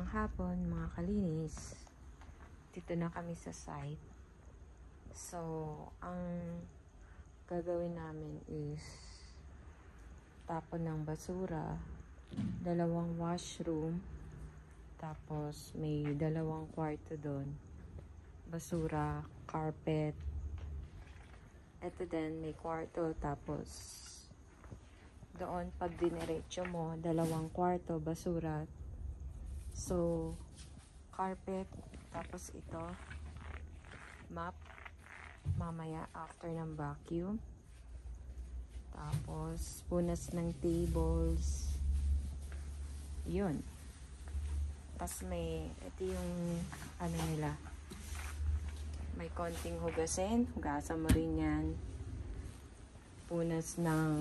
Magandang hapon mga kalinis. Dito na kami sa site. So, ang gagawin namin is tapon ng basura, 2 washroom, tapos may 2 kwarto doon. Basura, carpet. Ito din, may kwarto, tapos doon pag diniretso mo, 2 kwarto, basura. So, carpet, tapos ito, map, mamaya after ng vacuum. Tapos, punas ng tables. Yun. Tapos may, ito yung, ano nila, may konting hugasin. Hugasan mo rin yan. Punas ng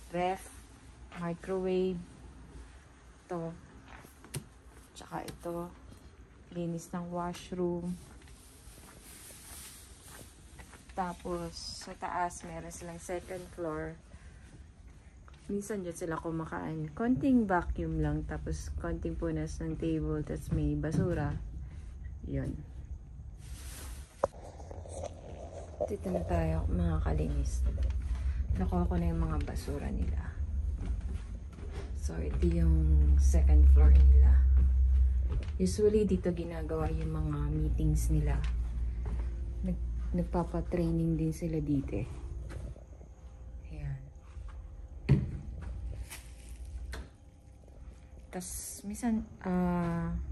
ref, microwave, ito. Tsaka ito, linis ng washroom. Tapos, sa taas, meron silang second floor. Minsan dyan sila kumakain. Konting vacuum lang, tapos konting punas ng table, tapos may basura. Yun. Dito na tayo, mga kalinis. Nakuha ko na yung mga basura nila. So, ito yung second floor nila. Usually, dito ginagawa yung mga meetings nila. Nagpapa-training din sila dito. Ayan. Tapos, minsan,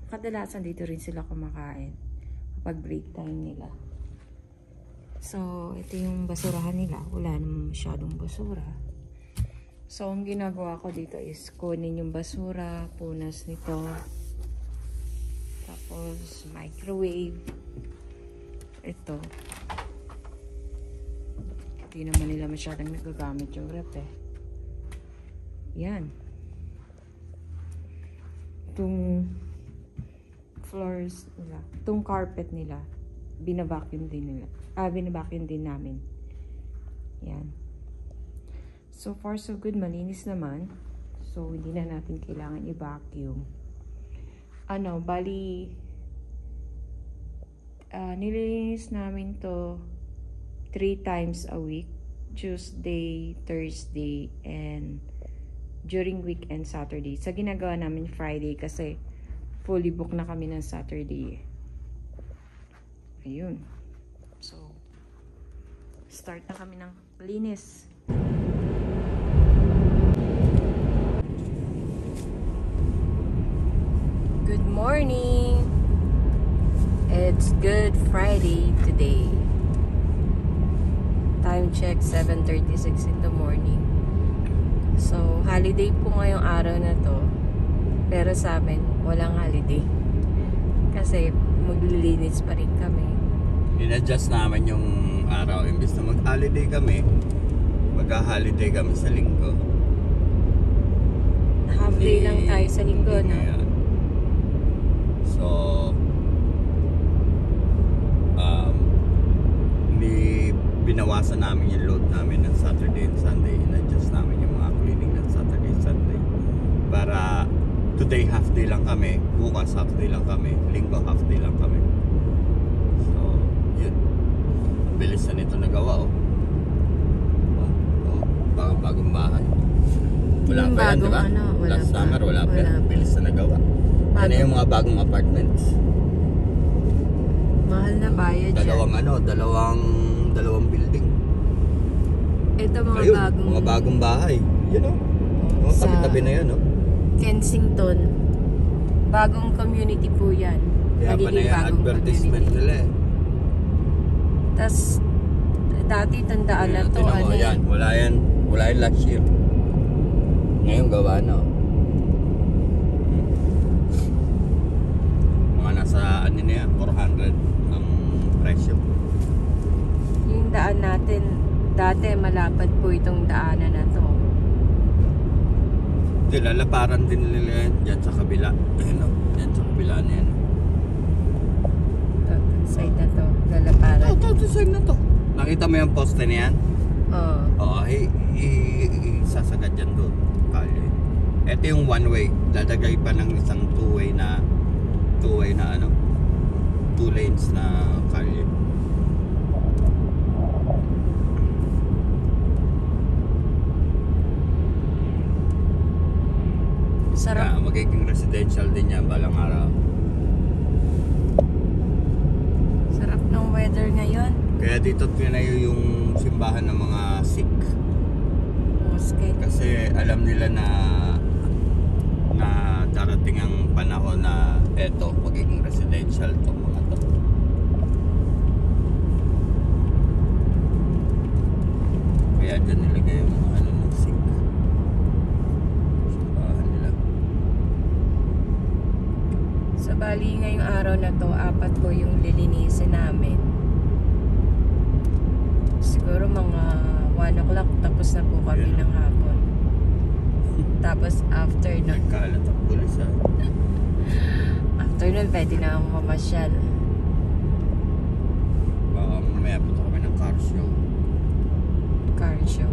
kadalasan dito rin sila kumakain kapag break time nila. So, ito yung basurahan nila. Wala naman masyadong basura. So, ang ginagawa ko dito is kunin yung basura, punas nito. Tapos, microwave. Ito. Hindi naman nila masyadong nagagamit yung rep eh. Yan. Itong floors nila. Itong carpet nila. Binabacuum din nila. Binabacuum din namin. Yan. So far so good. Malinis naman. So, hindi na natin kailangan i-vacuum. Bali, nililinis namin to 3 times a week. Tuesday, Thursday, and during weekend, Saturday. Sa ginagawa namin Friday kasi fully book na kami ng Saturday. Ayun. So, start na kami ng linis. Good morning! It's Good Friday today. Time check 7:36 in the morning. So, holiday po ngayong araw na to. Pero sa amin, walang holiday. Kasi maglilinis pa rin kami. In-adjust naman yung araw. Imbis na mag-holiday kami, mag-holiday kami sa linggo. Half day lang tayo sa linggo, no? So, binawasan namin yung load namin ng Saturday and Sunday. In-adjust namin yung mga cleaning ng Saturday and Sunday. Para today half day lang kami, bukas half day lang kami, linggo half day lang kami. So, yun. Ang bilis na nito nagawa, oh. Bagong bahay. Wala pa yan, diba? Last summer, wala pa yan. Bilis na nagawa. Yan yung mga bagong apartments. Mahal na bayad dalawang building. Ito mga ayun, bagong... mga bagong bahay. Yun o. Mga tabi-tabi na yan o. Kensington. Bagong community po yan. Kaya pa na yan, advertisement nila eh. Tapos, dati tandaan na to. Yan, wala yan last year. Ngayon gawa na o. Mga nasa ano na yan, 400 ang presyo. Yung daan natin, dati malapad po itong daanan na to. Lalaparan din nila yan dyan sa kabila. Ayun o, dyan sa kabila na yan. Side na to, lalaparan. Ito, side na to. Nakita mo yung poste na yan? Oo. Sasagad dyan doon. Ito yung one way. Dadagay pa ng isang two way na two-way na ano, 2 lanes na kalye. Sarap. Kaya magiging residential din yan balang araw. Sarap ng weather ngayon. Kaya dito tinayo yung simbahan ng mga Sikh. Mosque. Kasi alam nila na darating ang panahon na eto magiging residential tong mga to. Kaya dyan nilagay yung mga ano ng Sikh. Simbahan nila. Sa bali ngayong araw na to, 4 po yung lilinisin namin. Siguro mga 1 o'clock tapos na po kami Yeah. ng hapon. Tapos after nun, Nagkalat ang pulis ha. pwede na akong mamasyal. Baka mamaya punta kami ng car show. Car show.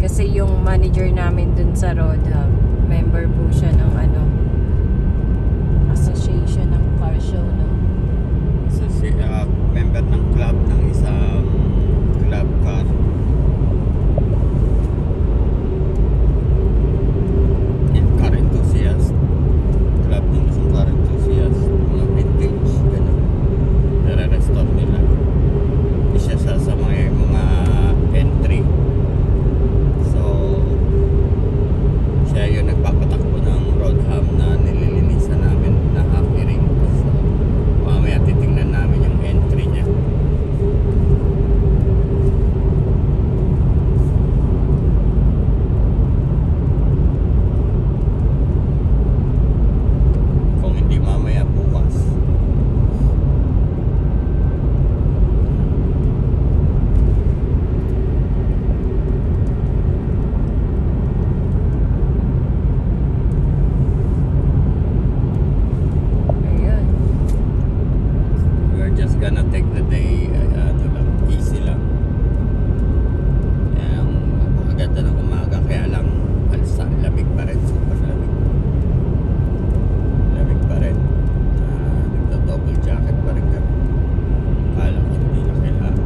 Kasi yung manager namin dun sa Road Hub, member po siya ng ano, association ng car show, no? So, member ng club ng isang club car. Car enthusiast. Club ng isang car enthusiast. Mga vintage, gano'n. Nare-restore nila. Isa sa mga entry. So, siya yung nagpapatakbo ng Roadham na nililinisan namin na happy ring. So, mamaya titingnan namin yung entry niya. Kung hindi mamaya bukas. Ayun. We're just gonna take the day ano lang, easy lang. Yan, napakaganda ng umaga, kaya lang alsa, lamig pa rin, super lamig. Lamig pa rin. Nagdo-double jacket pa rin kami. Kala ko hindi na kailangan.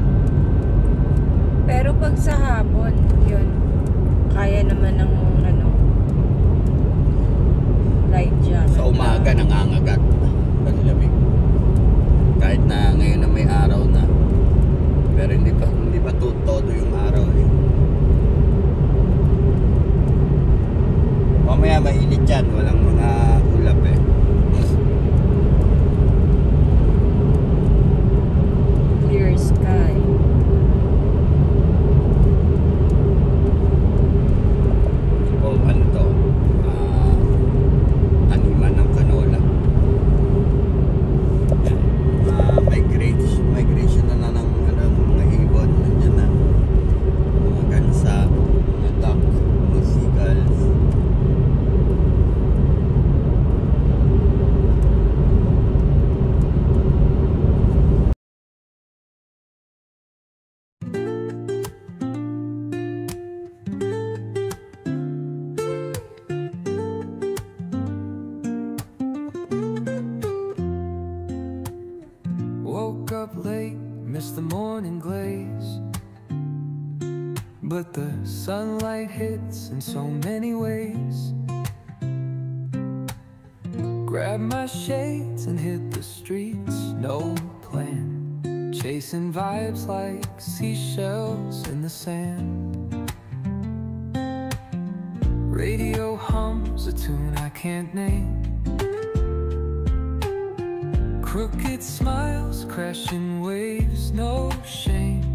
Pero pag sa hapon, yun, kaya naman ng ano, light jacket. Sa umaga nangangagat. Kasi lamig. Kahit na ngayon na may araw na. Pero hindi pa todo yung araw eh. Mamaya mainit yan, walang mga ulap eh. Clear sky. So, ano to? Taniman ng canola. Yan. Migration na ng mga ibon. Nandiyan na. Mga gansa, mga duck, mga seagulls. Woke up late, missed the morning glaze. But the sunlight hits in so many ways. Grabbed my shades and hit the streets, no plan. Chasing vibes like seashells in the sand. Radio hums a tune I can't name. Crooked smiles, crashing waves, no shame.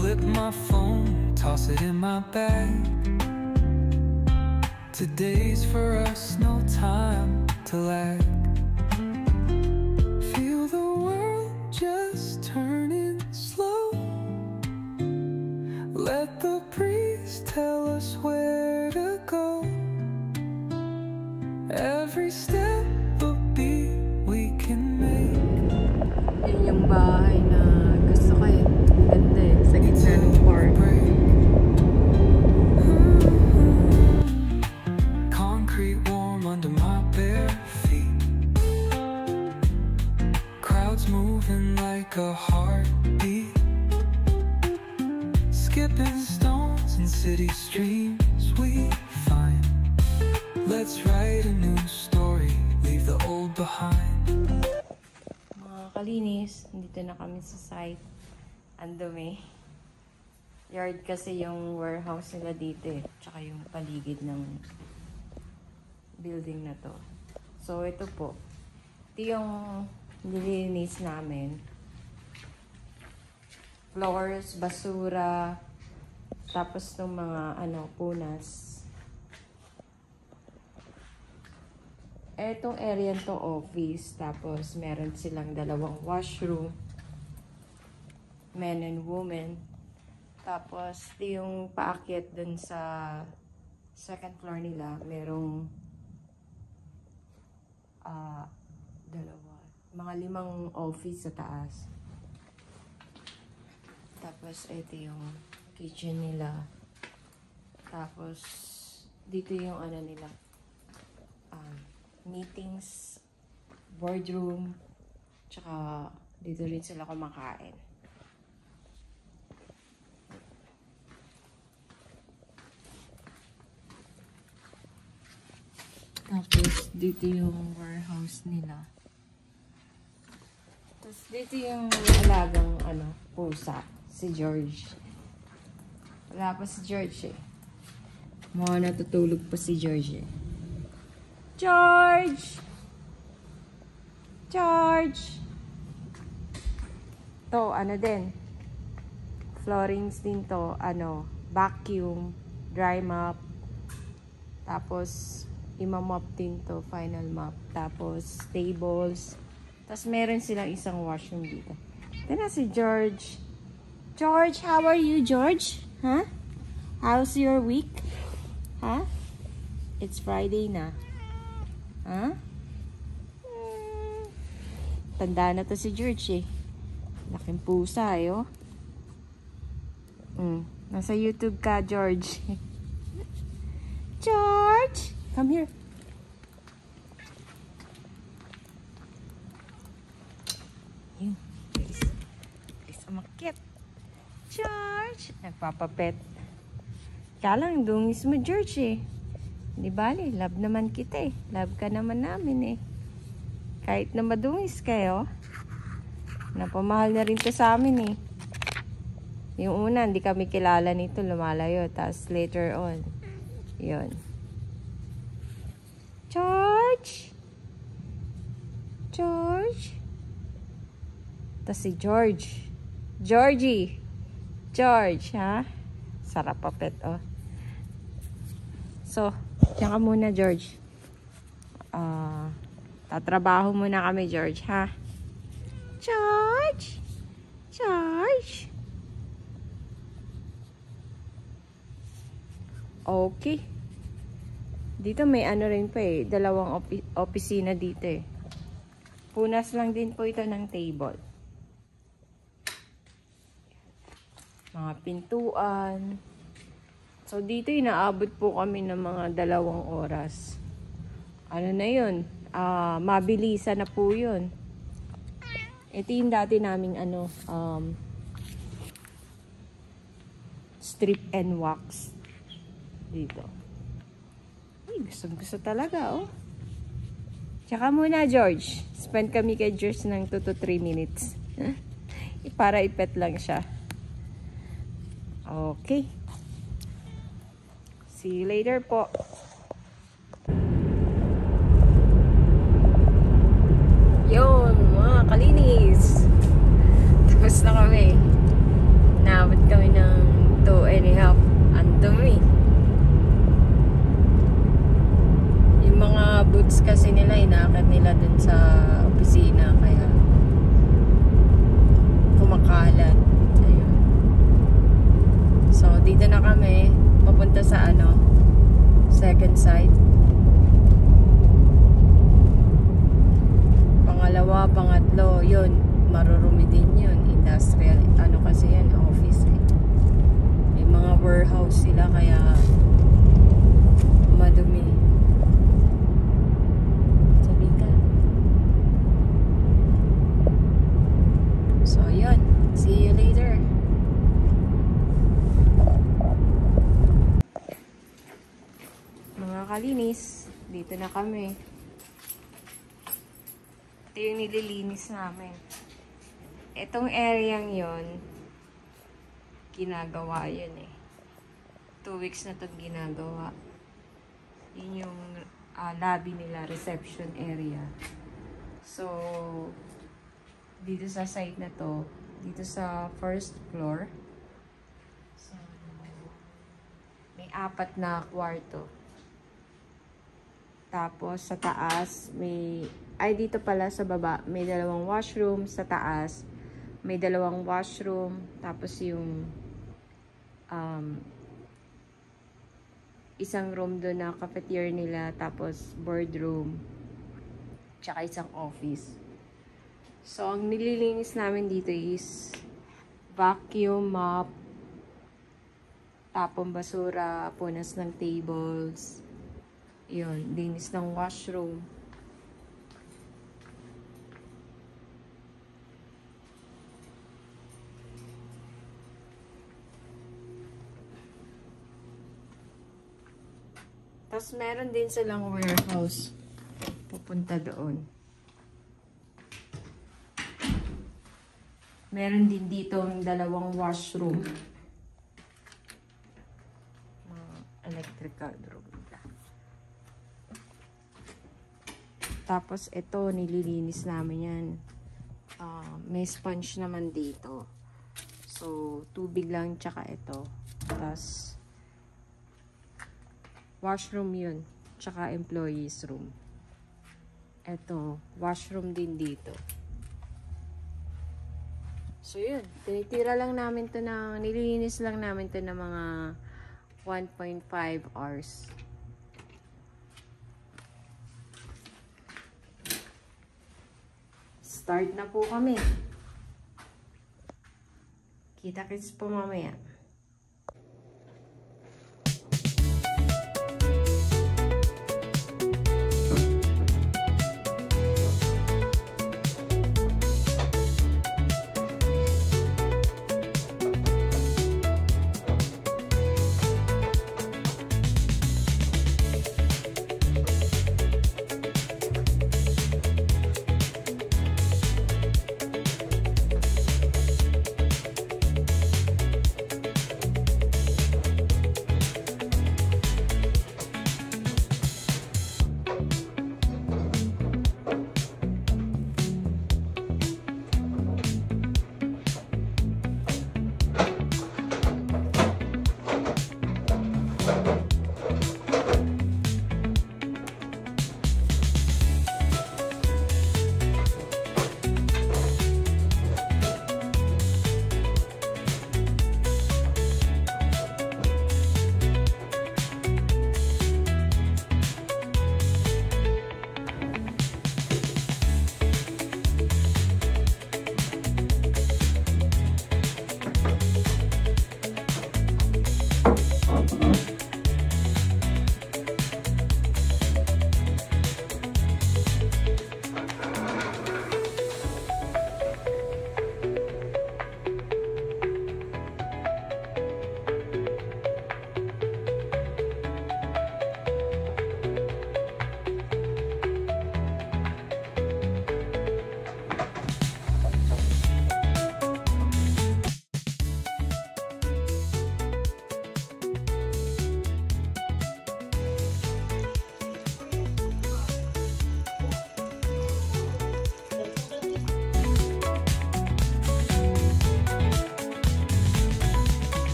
Flip my phone, toss it in my bag. Today's for us, no time to lag. Feel the world just turning slow. Let the breeze tell us where to go. Every step a beat we can make. Yun yung bahay na gusto ko eh. Ganda eh. Sa gitna ng park. Concrete warm under my bare feet. skipping stones in city streams we find. Let's write a new story, leave the old behind. Mga kalinis, dito na kami sa site. Ang dumi. Yard kasi yung warehouse nila dito eh. Tsaka yung paligid ng building na to. So, ito po. Ito yung nililinis namin. Floors, basura, tapos ng mga punas. Etong area to office, tapos meron silang 2 washroom, men and women. Tapos ito yung paakyat dun sa second floor nila, merong 2, mga 5 office sa taas. Tapos ito yung kitchen nila. Tapos dito yung nila, meetings, boardroom, tsaka dito rin sila kumakain. Tapos dito yung warehouse nila. Tapos dito yung alagang pusa, si George. Wala pa si George eh. Mga natutulog pa si George eh. George! George! To, din. Floorings din to, vacuum, dry mop. Tapos, imamop din to, final mop. Tapos, tables. Tapos, meron silang isang washroom dito. Ito na si George. George, how are you, George? Huh? How's your week? Huh? It's Friday na. Huh? Tanda na to si George eh. Laking pusa eh, oh. Nasa YouTube ka, George. George! Come here. Yun. Please umakyat. George! Nagpapapet. Kaya lang, dungis mo, George eh. Di bali, love naman kita eh. Love ka naman namin eh. Kahit na madungis kayo, napamahal na rin to sa amin eh. Yung una, hindi kami kilala nito, lumalayo. Tapos later on, yun. George? George? Tapos si George. Georgie. George, ha? Sarap pa pet, oh. So, diyan ka muna, George. Tatrabaho muna kami, George, ha? George? George? Okay. Dito may rin pa eh. 2 opisina dito eh. Punas lang din po ito ng table. Mga pintuan. So, dito inaabot po kami ng mga 2 oras. Na yun? Mabilisan na po yun. Ito yung dati naming strip and wax. Dito. Ay, gusto talaga, oh. Tsaka muna, George. Spend kami kay George ng 2 to 3 minutes. Para ipet lang siya. Okay. See you later po. Yun, mga kalinis. Tapos na kami. Naabot kami ng 2.5. Ang dumi. Yung mga boots kasi nila, inaakit nila dun sa opisina. Kaya kumakalat. Ayun. So, dito na kami. Papunta sa second site. Pangalawa, pangatlo, yun, marurumi din yun. Industrial, kasi yan, office eh. May mga warehouse sila, kaya madumi. Sabi ka. So, yun. See you later. nakakalinis. Dito na kami. Ito yung nililinis namin. Itong area yon, ginagawa yun eh. 2 weeks na itong ginagawa. Yun yung lobby nila, reception area. So, dito sa side na to, dito sa first floor, so, may 4 na kwarto. Tapos, sa taas, dito pala sa baba, may 2 washroom. Sa taas, may 2 washroom. Tapos, yung isang room doon na cafeteria nila, tapos boardroom, tsaka isang office. So, ang nililinis namin dito is vacuum, mop, tapong basura, punas ng tables, yun, linis ng washroom. Tapos, meron din silang warehouse. Pupunta doon. Meron din dito ang 2 washroom. Electrical room. Tapos, ito, nililinis namin yan. May sponge naman dito. So, tubig lang, tsaka ito. Tapos, washroom yun, tsaka employees room. Ito, washroom din dito. So yun, tinitira lang namin to nililinis lang namin to ng mga 1.5 hours. Start na po kami. Kita-kits po mamaya.